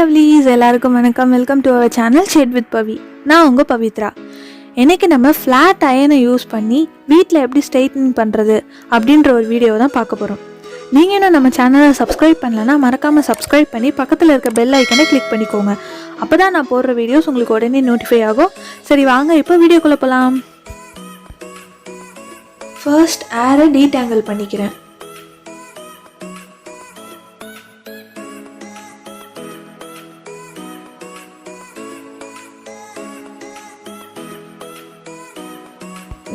lovelies, எல்லாருக்கும் வணக்கம். Welcome to our channel shade with Pavi. நான் உங்கள் பவித்ரா. இன்றைக்கி நம்ம ஃப்ளாட் அயனை யூஸ் பண்ணி வீட்டில் எப்படி ஸ்ட்ரைட்னிங் பண்ணுறது அப்படின்ற ஒரு வீடியோ தான் பார்க்க போகிறோம். நீங்கள் இன்னும் நம்ம சேனலை சப்ஸ்கிரைப் பண்ணலன்னா மறக்காமல் சப்ஸ்கிரைப் பண்ணி பக்கத்தில் இருக்க பெல் ஐக்கனை கிளிக் பண்ணிக்கோங்க. அப்போ தான் நான் போடுற வீடியோஸ் உங்களுக்கு உடனே நோட்டிஃபை ஆகும். சரி வாங்க இப்போ வீடியோக்குள்ளே போகலாம். ஃபர்ஸ்ட் ஏரை டீடாங்கிள் பண்ணிக்கிறேன்.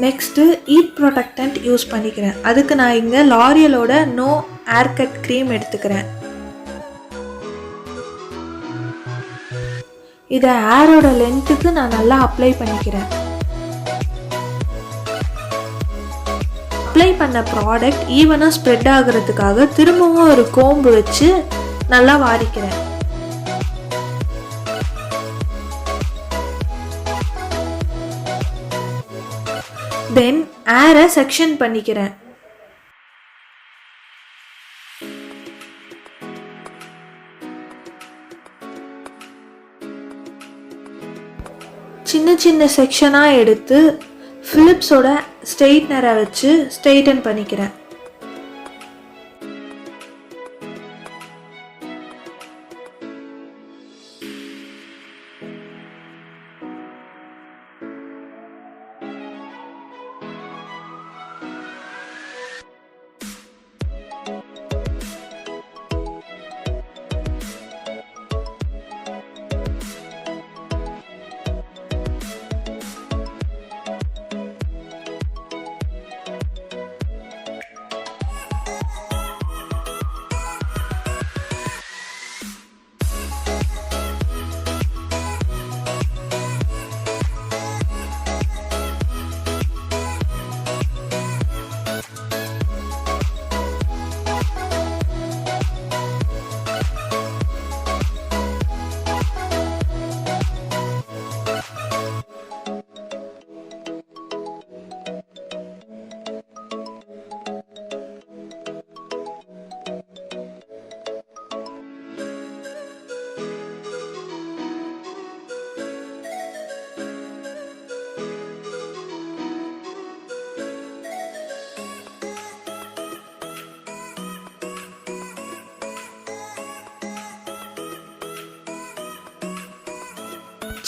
நெக்ஸ்ட்டு ஹீட் ப்ரொடெக்டன்ட் யூஸ் பண்ணிக்கிறேன். அதுக்கு நான் இங்கே லாரியலோட நோ ஹேர் கட் க்ரீம் எடுத்துக்கிறேன். இதை ஹேரோட லென்த்துக்கு நான் நல்லா அப்ளை பண்ணிக்கிறேன். அப்ளை பண்ண ப்ராடக்ட் ஈவனாக ஸ்ப்ரெட் ஆகிறதுக்காக திரும்பவும் ஒரு கோம்பு வச்சு நல்லா வாரிக்கிறேன். தென் ஏரை செக்ஷன் பண்ணிக்கிறேன். சின்ன சின்ன செக்ஷனாக எடுத்து ஃபிலிப்ஸோட ஸ்ட்ரெயிட்னரை வச்சு ஸ்ட்ரெயிட்டன் பண்ணிக்கிறேன்.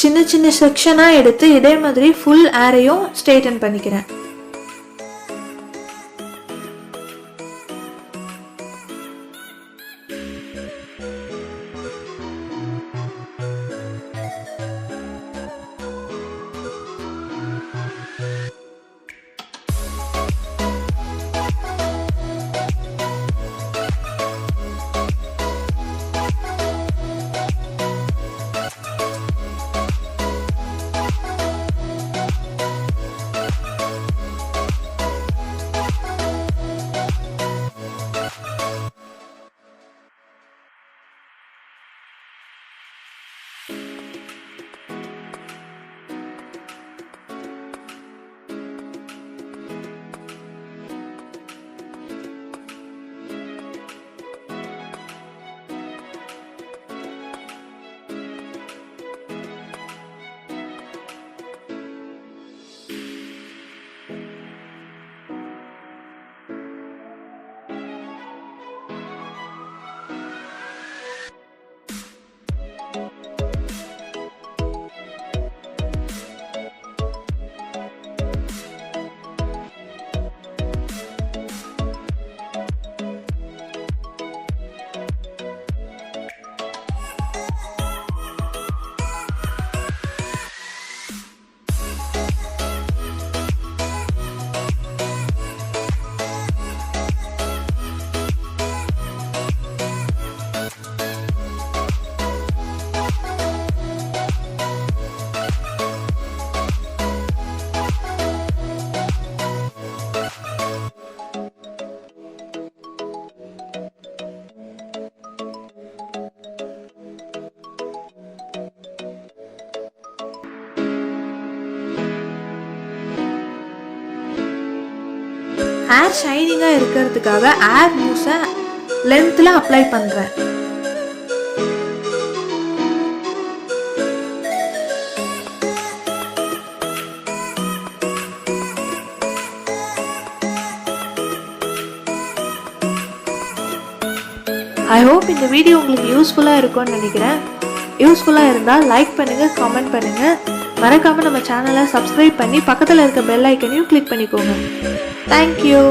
சின்ன சின்ன செக்ஷனாக எடுத்து இதே மாதிரி ஃபுல் ஏரையும் ஸ்ட்ரெயிட்டன் பண்ணிக்கிறேன். ஹேர் ஷைனிங்காக இருக்கிறதுக்காக ஹேர் மூஸை லென்த்தில் அப்ளை பண்ணுறேன். ஐ ஹோப் இந்த வீடியோ உங்களுக்கு யூஸ்ஃபுல்லாக இருக்கும்னு நினைக்கிறேன். யூஸ்ஃபுல்லாக இருந்தால் லைக் பண்ணுங்கள், கமெண்ட் பண்ணுங்கள். மறக்காமல் நம்ம சேனலை சப்ஸ்கிரைப் பண்ணி பக்கத்தில் இருக்க பெல் ஐக்கனையும் கிளிக் பண்ணிக்கோங்க. தேங்க்யூ.